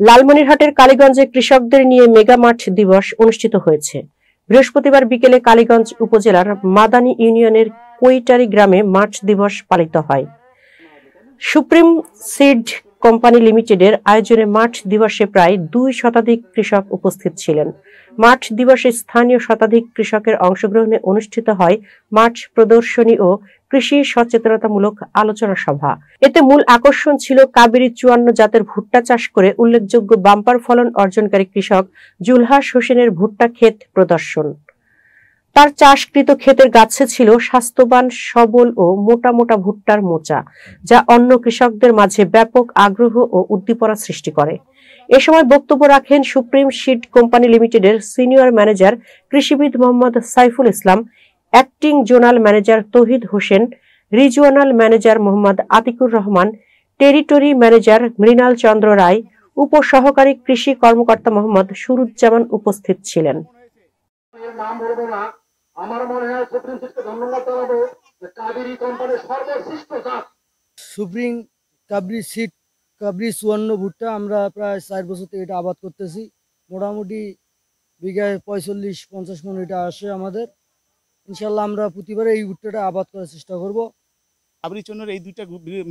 লালমনিরহাটের কালীগঞ্জে কৃষকদের নিয়ে মেগা মাঠ দিবস অনুষ্ঠিত হয়েছে। বৃহস্পতিবার বিকেলে কালীগঞ্জ উপজেলার মাদানী ইউনিয়নের কৈটারি গ্রামে মাঠ দিবস পালিত হয়। সুপ্রিম সিড কোম্পানি লিমিটেডের আয়োজনে মাঠ দিবসে প্রায় 2 শতাধিক কৃষক উপস্থিত ছিলেন। মাঠ দিবসে স্থানীয় শতাধিক কৃষকের অংশগ্রহণে অনুষ্ঠিত হয় মাঠ প্রদর্শনী ও কৃষি সচেতনতামূলক আলোচনা সভা। এতে মূল আকর্ষণ ছিল কাবেরী 54 জাতের ভুট্টা চাষ করে উল্লেখযোগ্য বাম্পার ফলন অর্জনকারী কৃষক জুলহাস হোসেনের ভুট্টা ক্ষেত প্রদর্শন। তার চাষকৃত ক্ষেতের গাছে ছিল স্বাস্থ্যবান, সবল ও মোটা মোটা ভুট্টার মোচা, যা অন্য কৃষকদের মাঝে ব্যাপক আগ্রহ ও উদ্দীপনা সৃষ্টি করে। এ সময় বক্তব্য রাখেন সুপ্রিম সিড কোম্পানি লিমিটেডের সিনিয়র ম্যানেজার কৃষিবিদ Mohammad Saiful Islam, acting zonal manager Tauhid Hossain, regional manager Mohammad Atikur Rahman, territory manager Mrinal Chandra Roy, উপসহকারী কৃষি কর্মকর্তা মোহাম্মদ সুরুজ্জামান উপস্থিত ছিলেন। আমার মনে হয় সুপ্রিম সিডকে ধন্যবাদ জানাবো যে কাবেরী কোম্পানির সর্বশ্রেষ্ঠ জাত সুপ্রিম কাবেরী সিড কাবেরী 54 ভুট্টা আমরা প্রায় 4 বছর থেকে এটা আবাদ করতেছি। মোটামুটি বিঘায় 45-50 মণ এটা আসে আমাদের। ইনশাল্লাহ আমরা প্রতিবারে এই ভুট্টাটা আবাদ করার চেষ্টা করব। কাবেরী চন্দ্রের এই দুইটা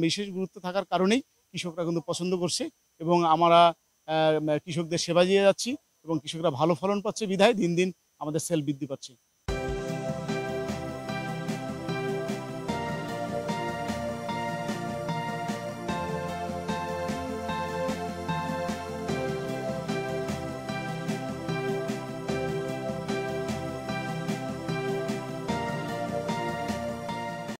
বিশেষ গুরুত্ব থাকার কারণেই কৃষকরা কিন্তু পছন্দ করছে এবং আমরা কৃষকদের সেবা দিয়ে যাচ্ছি এবং কৃষকরা ভালো ফলন পাচ্ছে বিধায় দিন দিন আমাদের সেল বৃদ্ধি পাচ্ছে।